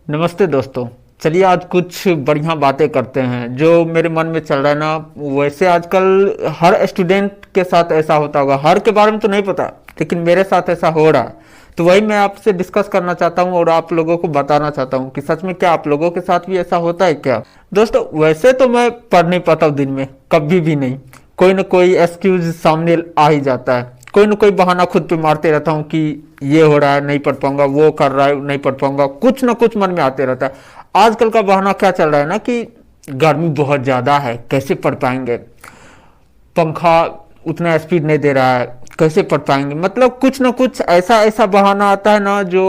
नमस्ते दोस्तों। चलिए आज कुछ बढ़िया बातें करते हैं जो मेरे मन में चल रहा है ना। वैसे आजकल हर स्टूडेंट के साथ ऐसा होता होगा, हर के बारे में तो नहीं पता, लेकिन मेरे साथ ऐसा हो रहा है। तो वही मैं आपसे डिस्कस करना चाहता हूँ और आप लोगों को बताना चाहता हूँ कि सच में क्या आप लोगों के साथ भी ऐसा होता है क्या। दोस्तों वैसे तो मैं पढ़ नहीं पाता हूँ दिन में, कभी भी नहीं। कोई ना कोई एक्सक्यूज सामने आ ही जाता है, कोई ना कोई बहाना खुद पे मारते रहता हूँ कि ये हो रहा है नहीं पढ़ पाऊंगा, वो कर रहा है नहीं पढ़ पाऊंगा, कुछ ना कुछ मन में आते रहता है। आजकल का बहाना क्या चल रहा है ना कि गर्मी बहुत ज्यादा है, कैसे पढ़ पाएंगे, पंखा उतना स्पीड नहीं दे रहा है, कैसे पढ़ पाएंगे। मतलब कुछ ना कुछ ऐसा ऐसा बहाना आता है ना जो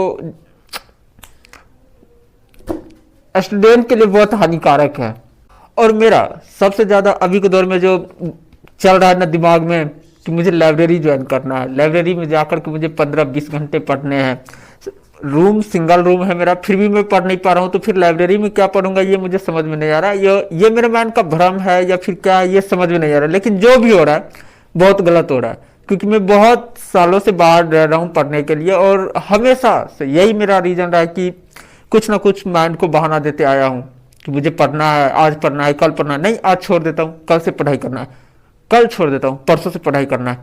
स्टूडेंट के लिए बहुत हानिकारक है। और मेरा सबसे ज्यादा अभी के दौर में जो चल रहा है ना दिमाग में कि मुझे लाइब्रेरी ज्वाइन करना है। लाइब्रेरी में जाकर के मुझे 15-20 घंटे पढ़ने हैं। रूम सिंगल रूम है मेरा, फिर भी मैं पढ़ नहीं पा रहा हूँ, तो फिर लाइब्रेरी में क्या पढ़ूंगा ये मुझे समझ में नहीं आ रहा। ये मेरे माइंड का भ्रम है या फिर क्या, ये समझ में नहीं आ रहा। लेकिन जो भी हो रहा है बहुत गलत हो रहा है, क्योंकि मैं बहुत सालों से बाहर रह रहा हूँ पढ़ने के लिए, और हमेशा से यही मेरा रीजन रहा है कि कुछ ना कुछ माइंड को बहाना देते आया हूँ कि मुझे पढ़ना है, आज पढ़ना है, कल पढ़ना है। नहीं, आज छोड़ देता हूँ, कल से पढ़ाई करना है, कल छोड़ देता हूँ, परसों से पढ़ाई करना है,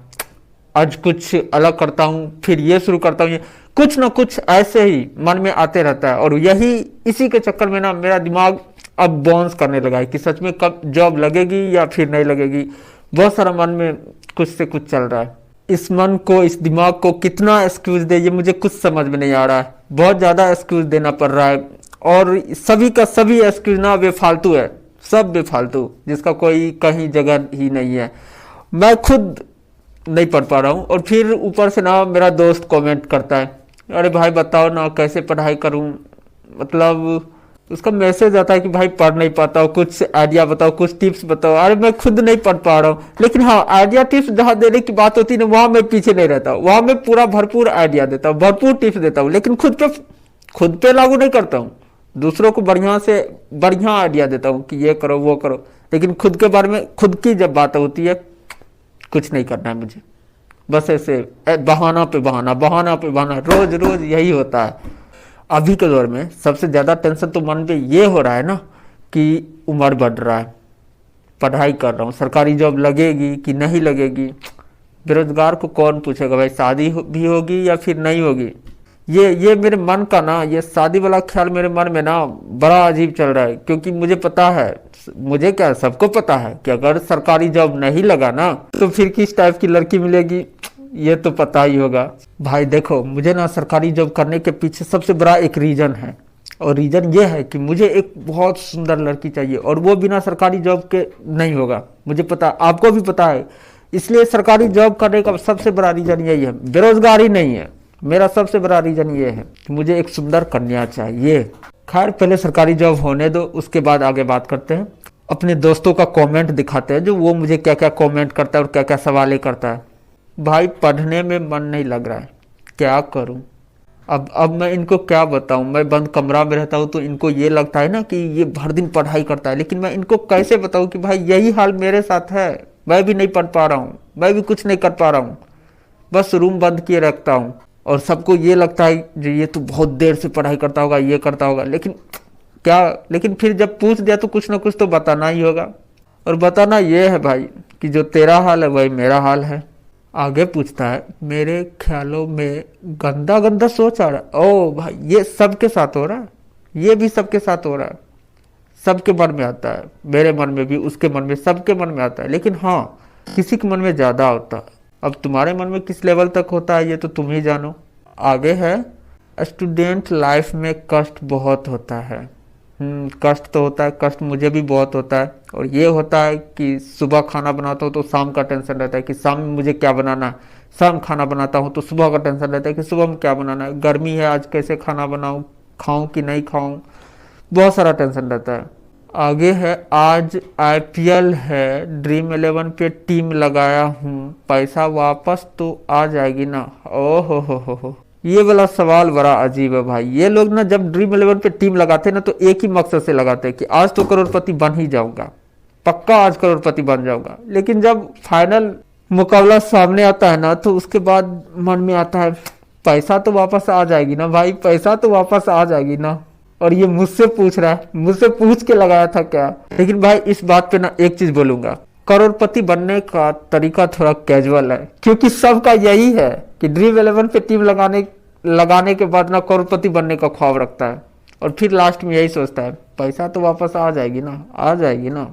आज कुछ अलग करता हूँ, फिर ये शुरू करता हूँ। ये कुछ ना कुछ ऐसे ही मन में आते रहता है, और यही इसी के चक्कर में ना मेरा दिमाग अब बाउंस करने लगा है कि सच में कब जॉब लगेगी या फिर नहीं लगेगी। बहुत सारा मन में कुछ से कुछ चल रहा है। इस मन को, इस दिमाग को कितना एक्सक्यूज दे ये मुझे कुछ समझ में नहीं आ रहा है। बहुत ज्यादा एक्सक्यूज देना पड़ रहा है, और सभी का सभी एक्सक्यूज ना बेफालतू है, सब बेफालतू, जिसका कोई कहीं जगह ही नहीं है। मैं खुद नहीं पढ़ पा रहा हूँ, और फिर ऊपर से ना मेरा दोस्त कमेंट करता है, अरे भाई बताओ ना कैसे पढ़ाई करूँ। मतलब उसका मैसेज आता है कि भाई पढ़ नहीं पाता हूँ, कुछ आइडिया बताओ, कुछ टिप्स बताओ। अरे मैं खुद नहीं पढ़ पा रहा हूँ, लेकिन हाँ आइडिया टिप्स जहाँ देने की बात होती है ना, वहां मैं पीछे नहीं रहता, वहां मैं पूरा भरपूर आइडिया देता हूँ, भरपूर टिप्स देता हूँ, लेकिन खुद पे लागू नहीं करता हूँ। दूसरों को बढ़िया से बढ़िया आइडिया देता हूँ कि ये करो वो करो, लेकिन खुद के बारे में, खुद की जब बात होती है, कुछ नहीं करना है मुझे। बस ऐसे बहाना पे बहाना, बहाना पे बहाना, रोज रोज यही होता है। अभी के दौर में सबसे ज्यादा टेंशन तो मन पे ये हो रहा है ना कि उम्र बढ़ रहा है, पढ़ाई कर रहा हूँ, सरकारी जॉब लगेगी कि नहीं लगेगी। बेरोजगार को कौन पूछेगा भाई, शादी भी होगी या फिर नहीं होगी। ये मेरे मन का ना, ये शादी वाला ख्याल मेरे मन में ना बड़ा अजीब चल रहा है, क्योंकि मुझे पता है, मुझे क्या सबको पता है कि अगर सरकारी जॉब नहीं लगा ना तो फिर किस टाइप की लड़की मिलेगी, ये तो पता ही होगा। भाई देखो, मुझे ना सरकारी जॉब करने के पीछे सबसे बड़ा एक रीजन है, और रीजन ये है कि मुझे एक बहुत सुंदर लड़की चाहिए, और वो बिना सरकारी जॉब के नहीं होगा। मुझे पता, आपको भी पता है। इसलिए सरकारी जॉब करने का सबसे बड़ा रीजन यही है, बेरोजगारी नहीं है। मेरा सबसे बड़ा रीजन ये है कि मुझे एक सुंदर कन्या चाहिए। खैर पहले सरकारी जॉब होने दो, उसके बाद आगे बात करते हैं। अपने दोस्तों का कमेंट दिखाते हैं, जो वो मुझे क्या क्या कमेंट करता है और क्या क्या सवाल करता है। भाई पढ़ने में मन नहीं लग रहा है, क्या करूं। अब मैं इनको क्या बताऊं। मैं बंद कमरा में रहता हूं तो इनको ये लगता है ना कि ये भर दिन पढ़ाई करता है, लेकिन मैं इनको कैसे बताऊं कि भाई यही हाल मेरे साथ है, मैं भी नहीं पढ़ पा रहा हूँ, मैं भी कुछ नहीं कर पा रहा हूँ, बस रूम बंद किए रखता हूँ। और सबको ये लगता है जो ये तो बहुत देर से पढ़ाई करता होगा, ये करता होगा, लेकिन क्या, लेकिन फिर जब पूछ दिया तो कुछ ना कुछ तो बताना ही होगा। और बताना ये है भाई कि जो तेरा हाल है वही मेरा हाल है। आगे पूछता है, मेरे ख्यालों में गंदा गंदा सोच आ रहा है। ओ भाई, ये सबके साथ हो रहा है, ये भी सबके साथ हो रहा है, सबके मन में आता है, मेरे मन में भी, उसके मन में, सबके मन में आता है। लेकिन हाँ, किसी के मन में ज्यादा होता है। अब तुम्हारे मन में किस लेवल तक होता है ये तो तुम ही जानो। आगे है, स्टूडेंट लाइफ में कष्ट बहुत होता है। कष्ट तो होता है, कष्ट मुझे भी बहुत होता है। और ये होता है कि सुबह खाना बनाता हूँ तो शाम का टेंशन रहता है कि शाम में मुझे क्या बनाना है। शाम खाना बनाता हूँ तो सुबह का टेंशन रहता है कि सुबह में क्या बनाना है। गर्मी है, आज कैसे खाना बनाऊँ, खाऊं कि नहीं खाऊं, बहुत सारा टेंशन रहता है। आगे है, आज आईपीएल है, ड्रीम 11 पे टीम लगाया हूँ, पैसा वापस तो आ जाएगी ना। ओहो हो, ये वाला सवाल बड़ा अजीब है भाई। ये लोग ना जब ड्रीम 11 पे टीम लगाते हैं ना तो एक ही मकसद से लगाते हैं कि आज तो करोड़पति बन ही जाऊंगा, पक्का आज करोड़पति बन जाऊंगा। लेकिन जब फाइनल मुकाबला सामने आता है ना तो उसके बाद मन में आता है पैसा तो वापस आ जाएगी ना भाई, पैसा तो वापस आ जाएगी ना। और ये मुझसे पूछ रहा है, मुझसे पूछ के लगाया था क्या। लेकिन भाई इस बात पे ना एक चीज बोलूंगा, करोड़पति बनने का तरीका थोड़ा कैजुअल है, क्योंकि सबका यही है कि ड्रीम 11 पे टीम लगाने लगाने के बाद ना करोड़पति बनने का ख्वाब रखता है, और फिर लास्ट में यही सोचता है पैसा तो वापस आ जाएगी ना, आ जाएगी ना।